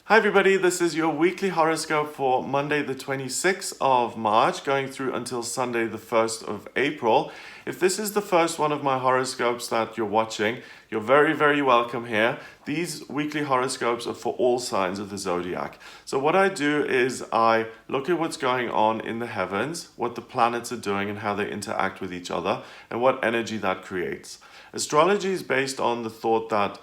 Hi everybody, this is your weekly horoscope for Monday the 26th of March, going through until Sunday the 1st of April. If this is the first one of my horoscopes that you're watching, you're very welcome here. These weekly horoscopes are for all signs of the zodiac. So what I do is I look at what's going on in the heavens, what the planets are doing and how they interact with each other, and what energy that creates. Astrology is based on the thought that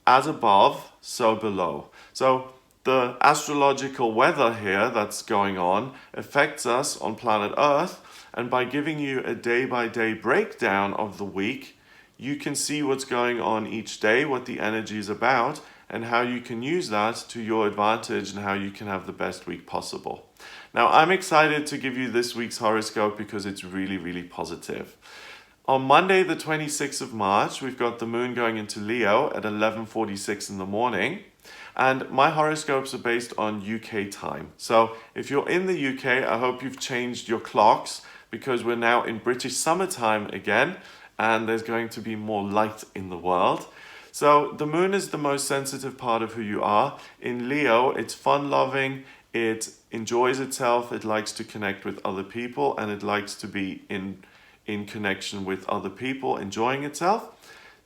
as above, so below. So the astrological weather here that's going on affects us on planet Earth, and by giving you a day-by-day breakdown of the week, you can see what's going on each day, what the energy is about, and how you can use that to your advantage and how you can have the best week possible. Now, I'm excited to give you this week's horoscope because it's really positive. On Monday, the 26th of March, we've got the moon going into Leo at 11:46 in the morning. And my horoscopes are based on UK time. So if you're in the UK, I hope you've changed your clocks because we're now in British summertime again, and there's going to be more light in the world. So the moon is the most sensitive part of who you are. In Leo, it's fun-loving, it enjoys itself, it likes to connect with other people, and it likes to be in connection with other people, enjoying itself.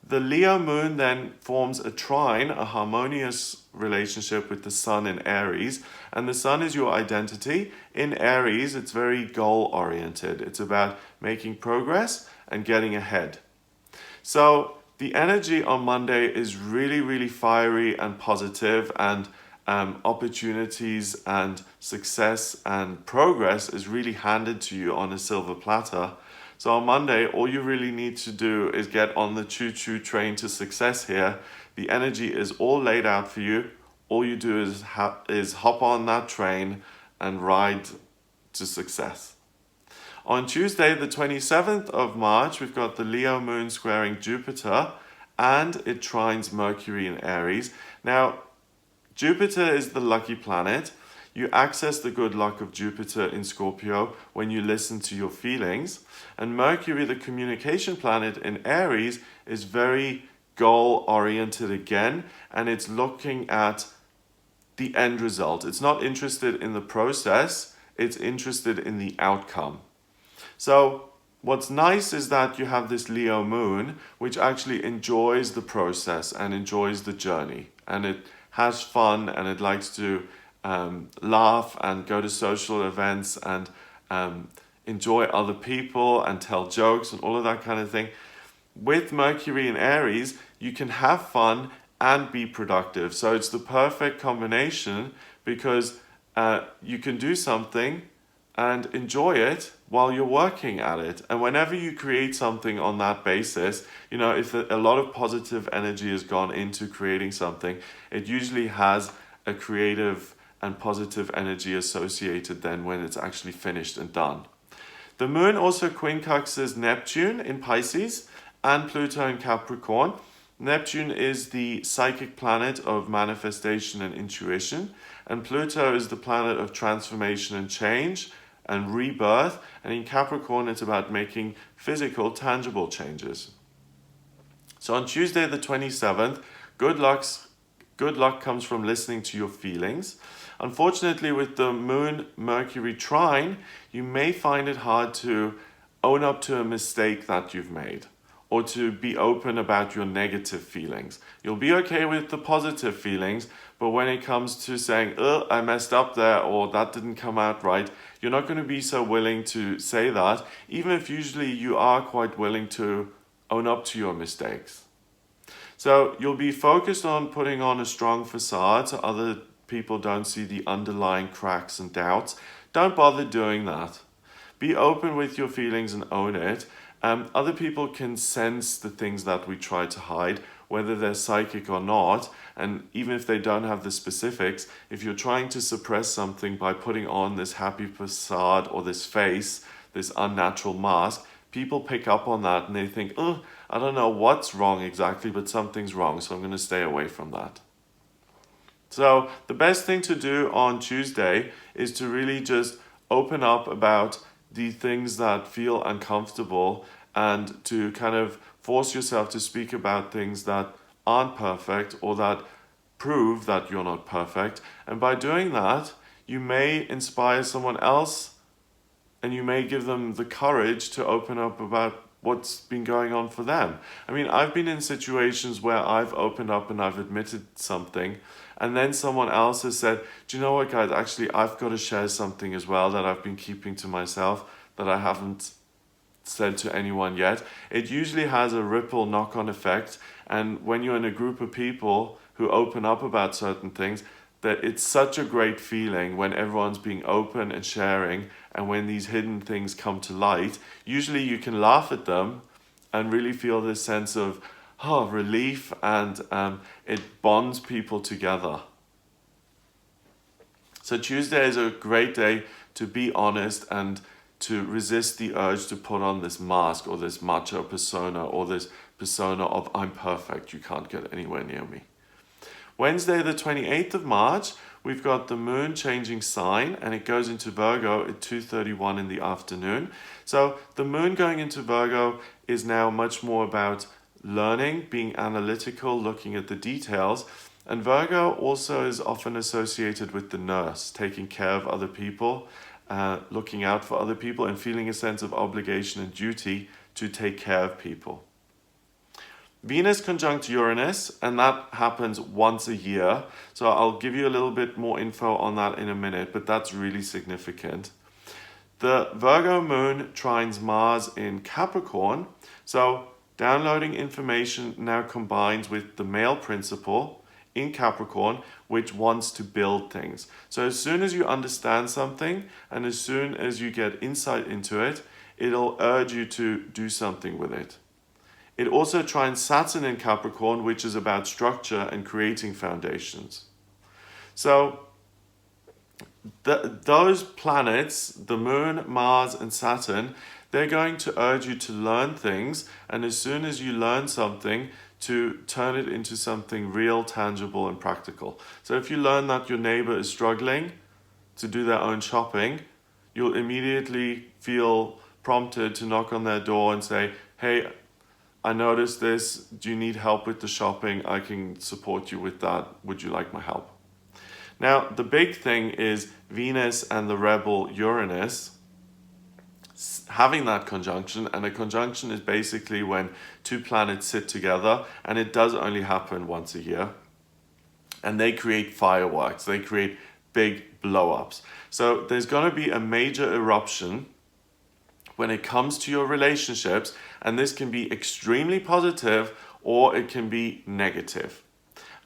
The Leo moon then forms a trine, a harmonious relationship with the sun in Aries, and the sun is your identity. In Aries, it's very goal-oriented. It's about making progress and getting ahead. So the energy on Monday is really fiery and positive, and opportunities and success and progress is really handed to you on a silver platter. So on Monday, all you really need to do is get on the choo-choo train to success here. The energy is all laid out for you. All you do is hop on that train and ride to success. On Tuesday, the 27th of March, we've got the Leo moon squaring Jupiter, and it trines Mercury in Aries. Now, Jupiter is the lucky planet. You access the good luck of Jupiter in Scorpio when you listen to your feelings. And Mercury, the communication planet in Aries, is very goal-oriented again, and it's looking at the end result. It's not interested in the process, it's interested in the outcome. So what's nice is that you have this Leo moon, which actually enjoys the process and enjoys the journey, and it has fun, and it likes to laugh and go to social events and enjoy other people and tell jokes and all of that kind of thing. With Mercury in Aries, you can have fun and be productive. So it's the perfect combination because you can do something and enjoy it while you're working at it. And whenever you create something on that basis, if a lot of positive energy has gone into creating something, it usually has a creative and positive energy associated then when it's actually finished and done. The moon also quincunxes Neptune in Pisces and Pluto in Capricorn. Neptune is the psychic planet of manifestation and intuition, and Pluto is the planet of transformation and change and rebirth, and in Capricorn it's about making physical, tangible changes. So on Tuesday the 27th, good luck comes from listening to your feelings. Unfortunately, with the Moon-Mercury trine, you may find it hard to own up to a mistake that you've made or to be open about your negative feelings. You'll be okay with the positive feelings, but when it comes to saying, I messed up there, or that didn't come out right, you're not going to be so willing to say that, even if usually you are quite willing to own up to your mistakes. So you'll be focused on putting on a strong facade so other people don't see the underlying cracks and doubts. Don't bother doing that. Be open with your feelings and own it. Other people can sense the things that we try to hide, whether they're psychic or not, and even if they don't have the specifics, if you're trying to suppress something by putting on this happy facade or this face, this unnatural mask, people pick up on that and they think, I don't know what's wrong exactly, but something's wrong, so I'm going to stay away from that. So the best thing to do on Tuesday is to really just open up about the things that feel uncomfortable and to kind of force yourself to speak about things that aren't perfect or that prove that you're not perfect. And by doing that, you may inspire someone else, and you may give them the courage to open up about what's been going on for them. I mean, I've been in situations where I've opened up and I've admitted something, and then someone else has said, do you know what, guys, actually, I've got to share something as well that I've been keeping to myself, that I haven't said to anyone yet. It usually has a ripple knock-on effect, and when you're in a group of people who open up about certain things, that it's such a great feeling when everyone's being open and sharing, and when these hidden things come to light. Usually you can laugh at them and really feel this sense of relief, and it bonds people together. So Tuesday is a great day to be honest and to resist the urge to put on this mask or this macho persona or this persona of I'm perfect, you can't get anywhere near me. Wednesday, the 28th of March, we've got the moon changing sign, and it goes into Virgo at 2:31 in the afternoon. So the moon going into Virgo is now much more about learning, being analytical, looking at the details. And Virgo also is often associated with the nurse, taking care of other people, looking out for other people, and feeling a sense of obligation and duty to take care of people. Venus conjunct Uranus, and that happens once a year. So I'll give you a little bit more info on that in a minute, but that's really significant. The Virgo moon trines Mars in Capricorn. So downloading information now combines with the male principle in Capricorn, which wants to build things. So as soon as you understand something, and as soon as you get insight into it, it'll urge you to do something with it. It also trines Saturn in Capricorn, which is about structure and creating foundations. So those planets, the Moon, Mars, and Saturn, they're going to urge you to learn things, and as soon as you learn something, to turn it into something real, tangible, and practical. So if you learn that your neighbor is struggling to do their own shopping, you'll immediately feel prompted to knock on their door and say, hey, I noticed this, do you need help with the shopping? I can support you with that. Would you like my help? Now, the big thing is Venus and the rebel Uranus having that conjunction, and a conjunction is basically when two planets sit together, and it does only happen once a year, and they create fireworks, they create big blow-ups. So there's going to be a major eruption when it comes to your relationships, and this can be extremely positive or it can be negative.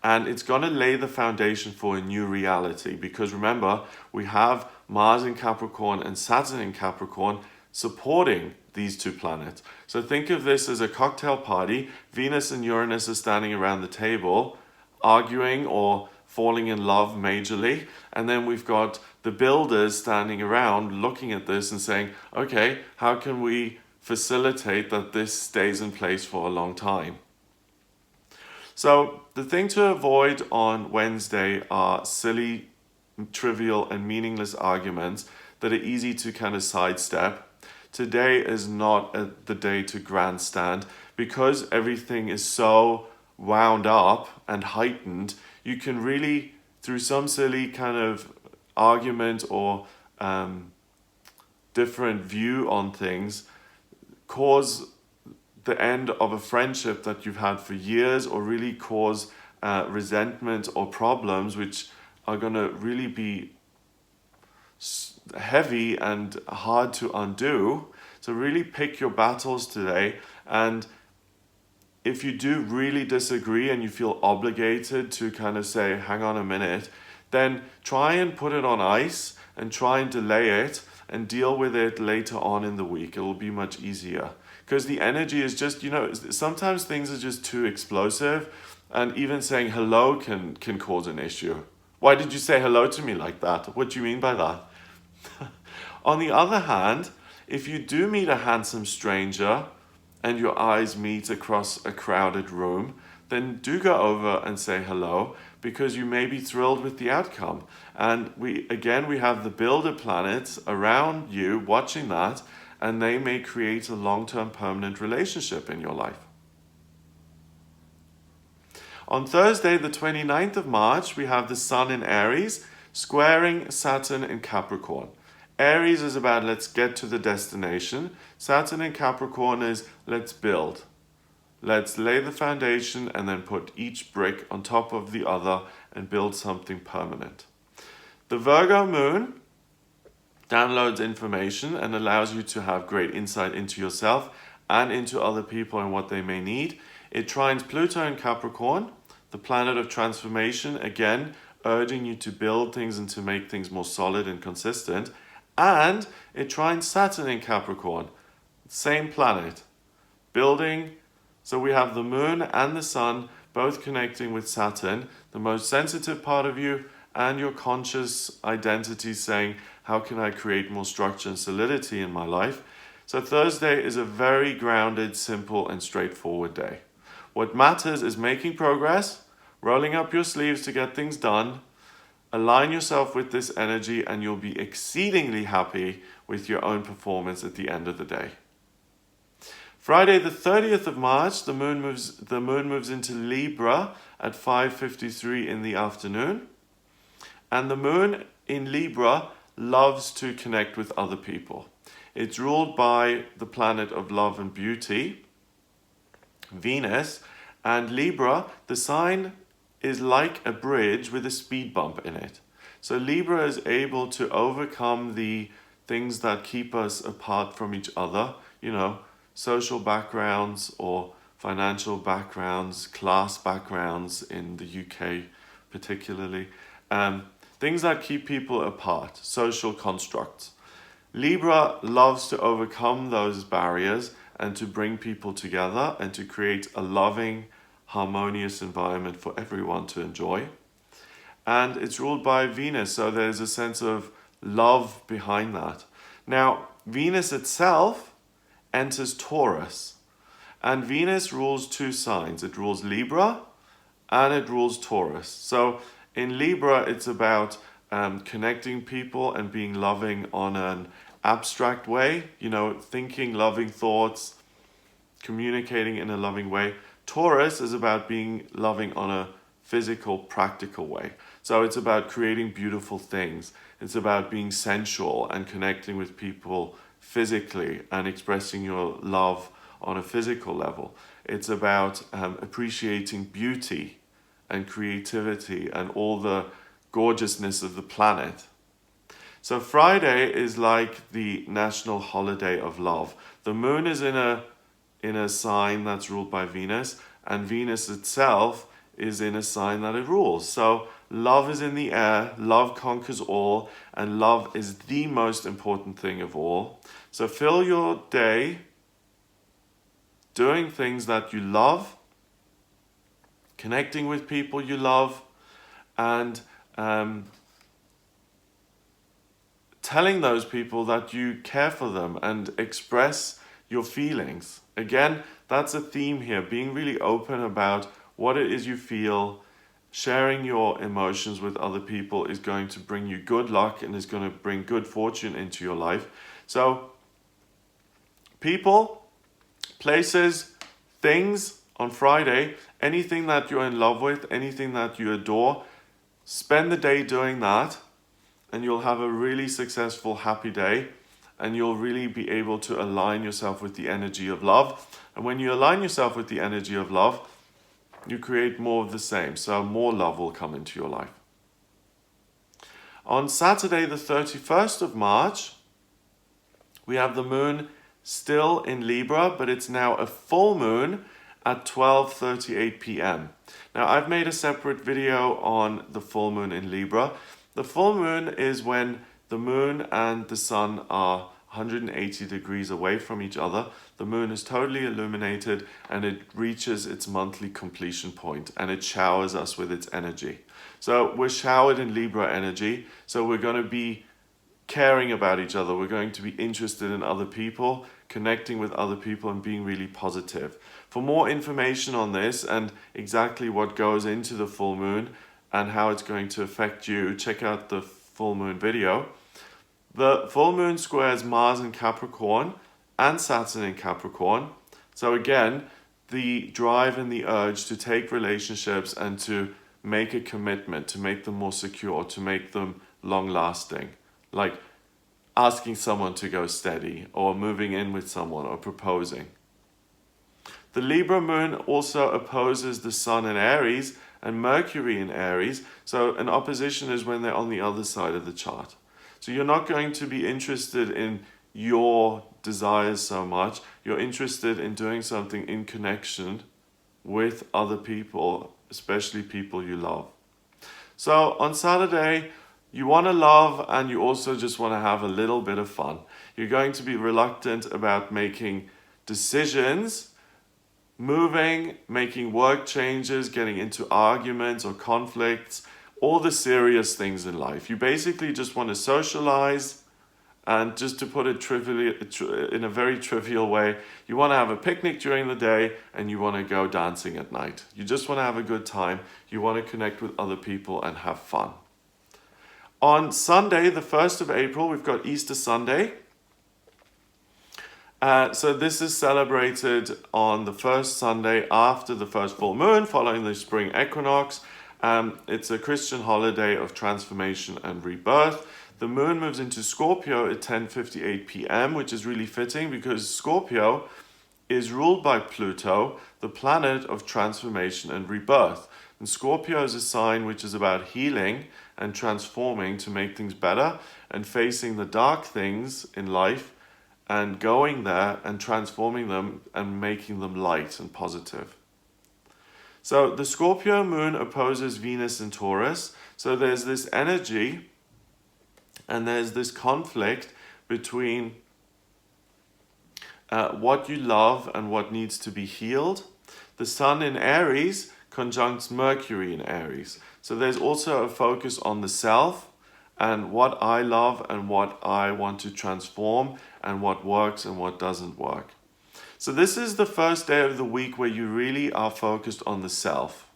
And it's going to lay the foundation for a new reality, because remember, we have Mars in Capricorn and Saturn in Capricorn supporting these two planets. So think of this as a cocktail party. Venus and Uranus are standing around the table, arguing or falling in love majorly. And then we've got the builders standing around looking at this and saying, okay, how can we facilitate that this stays in place for a long time? So the thing to avoid on Wednesday are silly, trivial, and meaningless arguments that are easy to kind of sidestep. Today is not the day to grandstand, because everything is so wound up and heightened. You can really, through some silly kind of argument or different view on things, cause the end of a friendship that you've had for years, or really cause resentment or problems which are going to really be heavy and hard to undo. So really pick your battles today, and if you do really disagree and you feel obligated to kind of say, hang on a minute, then try and put it on ice and try and delay it and deal with it later on in the week. It will be much easier, because the energy is just, sometimes things are just too explosive, and even saying hello can cause an issue. Why did you say hello to me like that? What do you mean by that? On the other hand, if you do meet a handsome stranger and your eyes meet across a crowded room, then do go over and say hello, because you may be thrilled with the outcome. And we have the builder planets around you watching that, and they may create a long-term permanent relationship in your life. On Thursday, the 29th of March, we have the Sun in Aries, squaring Saturn in Capricorn. Aries is about let's get to the destination. Saturn in Capricorn is let's build. Let's lay the foundation and then put each brick on top of the other and build something permanent. The Virgo moon downloads information and allows you to have great insight into yourself and into other people and what they may need. It trines Pluto in Capricorn, the planet of transformation, again, urging you to build things and to make things more solid and consistent. And it trines Saturn in Capricorn, same planet, building. So we have the moon and the sun both connecting with Saturn, the most sensitive part of you and your conscious identity, saying, how can I create more structure and solidity in my life? So Thursday is a very grounded, simple and straightforward day. What matters is making progress, rolling up your sleeves to get things done. Align yourself with this energy and you'll be exceedingly happy with your own performance at the end of the day. Friday the 30th of March, the moon moves into Libra at 5:53 in the afternoon. And the moon in Libra loves to connect with other people. It's ruled by the planet of love and beauty, Venus, and Libra, the sign is like a bridge with a speed bump in it. So Libra is able to overcome the things that keep us apart from each other, social backgrounds or financial backgrounds, class backgrounds in the UK particularly, things that keep people apart, social constructs. Libra loves to overcome those barriers and to bring people together and to create a loving, harmonious environment for everyone to enjoy. And it's ruled by Venus, so there's a sense of love behind that. Now, Venus itself enters Taurus, and Venus rules two signs. It rules Libra and it rules Taurus. So in Libra, it's about connecting people and being loving on an abstract way, thinking loving thoughts, communicating in a loving way. Taurus is about being loving on a physical, practical way. So it's about creating beautiful things. It's about being sensual and connecting with people physically and expressing your love on a physical level. It's about appreciating beauty and creativity and all the gorgeousness of the planet. So Friday is like the national holiday of love. The moon is in a sign that's ruled by Venus, and Venus itself is in a sign that it rules. So love is in the air, love conquers all, and love is the most important thing of all. So fill your day doing things that you love, connecting with people you love, and telling those people that you care for them and express your feelings. Again, that's a theme here, being really open about what it is you feel. Sharing your emotions with other people is going to bring you good luck and is going to bring good fortune into your life. So, people, places, things on Friday, anything that you're in love with, anything that you adore, spend the day doing that and you'll have a really successful, happy day, and you'll really be able to align yourself with the energy of love. And when you align yourself with the energy of love, you create more of the same. So more love will come into your life. On Saturday, the 31st of March, we have the moon still in Libra, but it's now a full moon at 12:38 p.m. Now, I've made a separate video on the full moon in Libra. The full moon is when the moon and the sun are 180 degrees away from each other. The moon is totally illuminated and it reaches its monthly completion point and it showers us with its energy. So we're showered in Libra energy. So we're going to be caring about each other. We're going to be interested in other people, connecting with other people and being really positive. For more information on this and exactly what goes into the full moon and how it's going to affect you, check out the full moon video. The full moon squares Mars in Capricorn and Saturn in Capricorn. So again, the drive and the urge to take relationships and to make a commitment, to make them more secure, to make them long lasting. Like asking someone to go steady, or moving in with someone, or proposing. The Libra moon also opposes the Sun in Aries and Mercury in Aries. So an opposition is when they're on the other side of the chart. So you're not going to be interested in your desires so much. You're interested in doing something in connection with other people, especially people you love. So on Saturday, you want to love and you also just want to have a little bit of fun. You're going to be reluctant about making decisions, moving, making work changes, getting into arguments or conflicts, all the serious things in life. You basically just want to socialize, and just to put it in a very trivial way, you want to have a picnic during the day and you want to go dancing at night. You just want to have a good time. You want to connect with other people and have fun. On Sunday, the 1st of April, we've got Easter Sunday. So this is celebrated on the first Sunday after the first full moon, following the spring equinox. It's a Christian holiday of transformation and rebirth. The moon moves into Scorpio at 10:58 p.m., which is really fitting because Scorpio is ruled by Pluto, the planet of transformation and rebirth. And Scorpio is a sign which is about healing and transforming to make things better and facing the dark things in life and going there and transforming them and making them light and positive. So the Scorpio moon opposes Venus in Taurus. So there's this energy and there's this conflict between what you love and what needs to be healed. The Sun in Aries conjuncts Mercury in Aries. So there's also a focus on the self and what I love and what I want to transform and what works and what doesn't work. So this is the first day of the week where you really are focused on the self.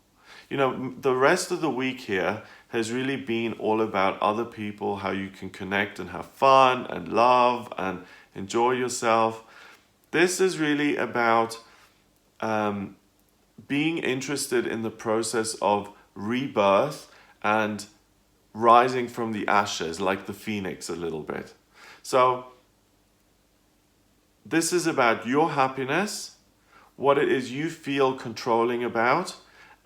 You know, the rest of the week here has really been all about other people, how you can connect and have fun and love and enjoy yourself. This is really about being interested in the process of rebirth and rising from the ashes, like the phoenix a little bit. So this is about your happiness, what it is you feel controlling about.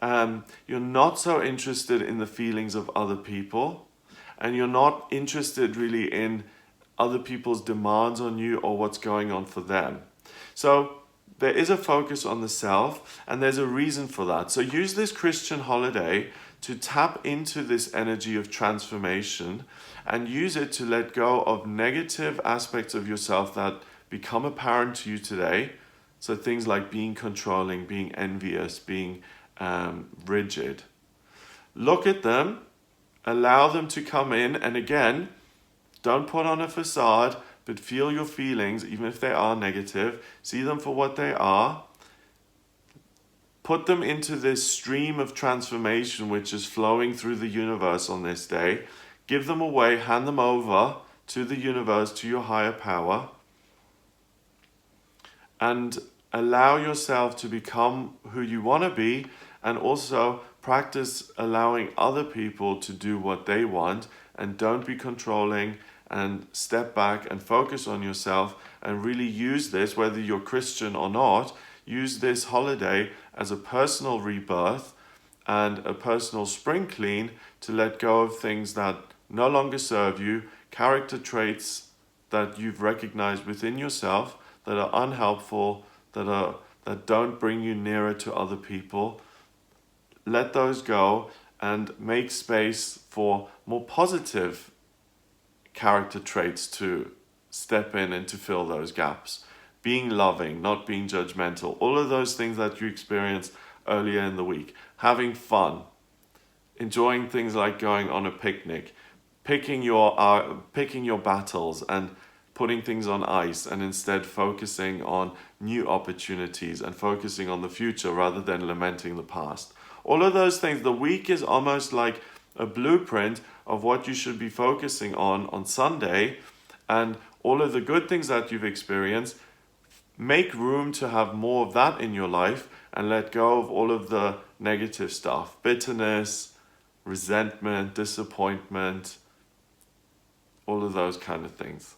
You're not so interested in the feelings of other people, and you're not interested really in other people's demands on you or what's going on for them. So there is a focus on the self, and there's a reason for that. So use this Christian holiday to tap into this energy of transformation and use it to let go of negative aspects of yourself that become apparent to you today. So things like being controlling, being envious, being rigid. Look at them, allow them to come in, and again, don't put on a facade, but feel your feelings, even if they are negative. See them for what they are. Put them into this stream of transformation which is flowing through the universe on this day. Give them away, hand them over to the universe, to your higher power, and allow yourself to become who you want to be, and also practice allowing other people to do what they want, and don't be controlling, and step back and focus on yourself and really use this, whether you're Christian or not, use this holiday as a personal rebirth and a personal spring clean to let go of things that no longer serve you, character traits that you've recognized within yourself that are unhelpful, that don't bring you nearer to other people. Let those go and make space for more positive character traits to step in and to fill those gaps. Being loving, not being judgmental, all of those things that you experienced earlier in the week. Having fun, enjoying things like going on a picnic, picking your battles and putting things on ice, and instead focusing on new opportunities and focusing on the future rather than lamenting the past. All of those things, the week is almost like a blueprint of what you should be focusing on Sunday, and all of the good things that you've experienced, make room to have more of that in your life and let go of all of the negative stuff, bitterness, resentment, disappointment, all of those kind of things.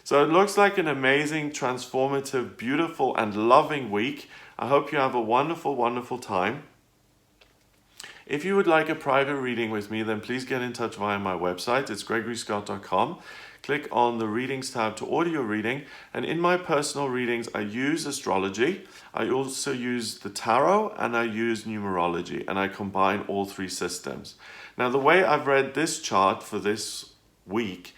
So it looks like an amazing, transformative, beautiful, and loving week. I hope you have a wonderful, wonderful time. If you would like a private reading with me, then please get in touch via my website. It's gregoryscott.com. Click on the readings tab to order your reading. And in my personal readings, I use astrology. I also use the tarot and I use numerology, and I combine all three systems. Now, the way I've read this chart for this week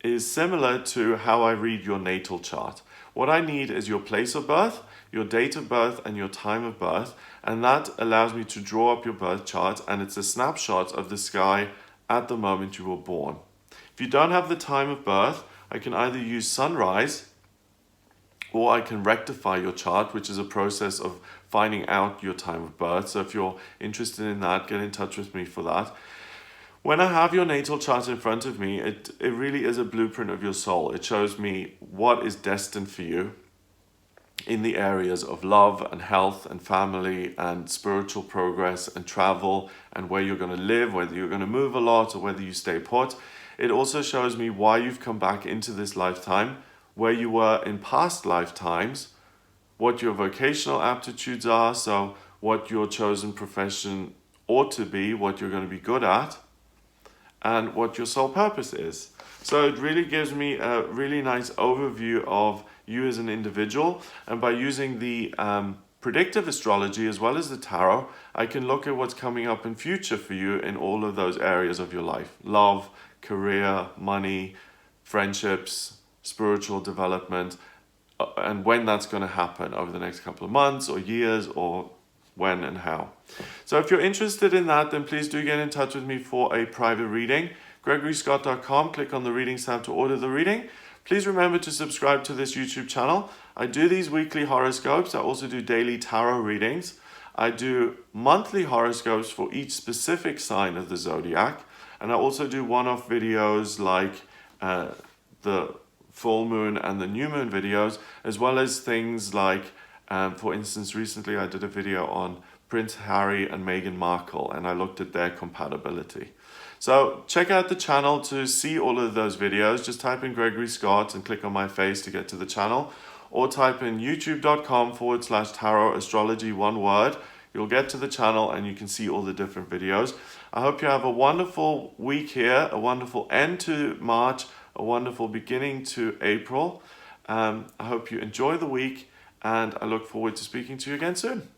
is similar to how I read your natal chart. What I need is your place of birth, your date of birth, and your time of birth, and that allows me to draw up your birth chart, and it's a snapshot of the sky at the moment you were born. If you don't have the time of birth, I can either use sunrise or I can rectify your chart, which is a process of finding out your time of birth. So if you're interested in that, get in touch with me for that. When I have your natal chart in front of me, it really is a blueprint of your soul. It shows me what is destined for you in the areas of love and health and family and spiritual progress and travel and where you're going to live, whether you're going to move a lot or whether you stay put. It also shows me why you've come back into this lifetime, where you were in past lifetimes, what your vocational aptitudes are, so what your chosen profession ought to be, what you're going to be good at, and what your soul purpose is. So it really gives me a really nice overview of you as an individual. And by using the predictive astrology as well as the tarot, I can look at what's coming up in future for you in all of those areas of your life. Love, career, money, friendships, spiritual development, and when that's going to happen over the next couple of months or years, or when and how. So if you're interested in that, then please do get in touch with me for a private reading. gregoryscott.com, click on the readings tab to order the reading. Please remember to subscribe to this YouTube channel. I do these weekly horoscopes. I also do daily tarot readings. I do monthly horoscopes for each specific sign of the zodiac. And I also do one-off videos like the full moon and the new moon videos, as well as things like, for instance, recently I did a video on Prince Harry and Meghan Markle, and I looked at their compatibility. So check out the channel to see all of those videos. Just type in Gregory Scott and click on my face to get to the channel, or type in youtube.com/tarot astrology, one word. You'll get to the channel and you can see all the different videos. I hope you have a wonderful week here, a wonderful end to March, a wonderful beginning to April. I hope you enjoy the week, and I look forward to speaking to you again soon.